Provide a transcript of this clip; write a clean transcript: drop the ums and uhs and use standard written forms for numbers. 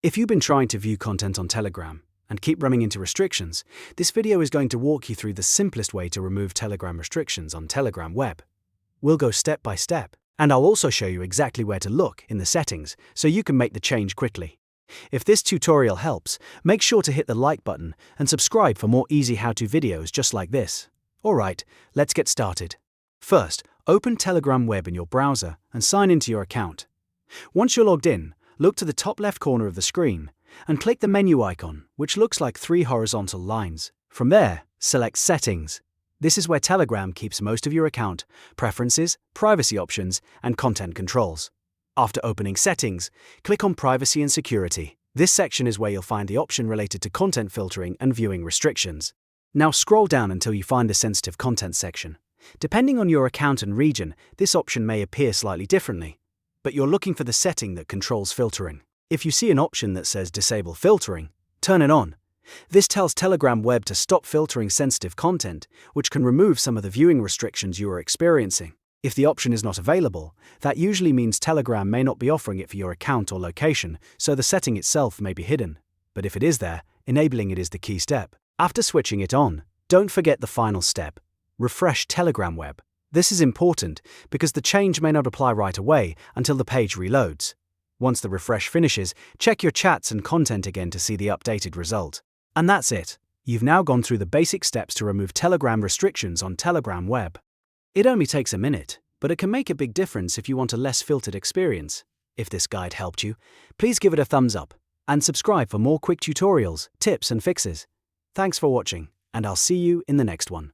If you've been trying to view content on Telegram and keep running into restrictions, this video is going to walk you through the simplest way to remove Telegram restrictions on Telegram web. We'll go step by step, and I'll also show you exactly where to look in the settings so you can make the change quickly. If this tutorial helps, make sure to hit the like button and subscribe for more easy how-to videos just like this. Alright, let's get started. First, open Telegram web in your browser and sign into your account. Once you're logged in, look to the top left corner of the screen and click the menu icon, which looks like 3 horizontal lines. From there, select Settings. This is where Telegram keeps most of your account, preferences, privacy options, and content controls. After opening Settings, click on Privacy and Security. This section is where you'll find the option related to content filtering and viewing restrictions. Now scroll down until you find the Sensitive Content section. Depending on your account and region, this option may appear slightly differently, but you're looking for the setting that controls filtering. If you see an option that says Disable Filtering, turn it on. This tells Telegram web to stop filtering sensitive content, which can remove some of the viewing restrictions you are experiencing. If the option is not available, that usually means Telegram may not be offering it for your account or location, so the setting itself may be hidden. But if it is there, enabling it is the key step. After switching it on, don't forget the final step: refresh Telegram web. This is important because the change may not apply right away until the page reloads. Once the refresh finishes, check your chats and content again to see the updated result. And that's it. You've now gone through the basic steps to remove Telegram restrictions on Telegram web. It only takes a minute, but it can make a big difference if you want a less filtered experience. If this guide helped you, please give it a thumbs up and subscribe for more quick tutorials, tips and fixes. Thanks for watching, and I'll see you in the next one.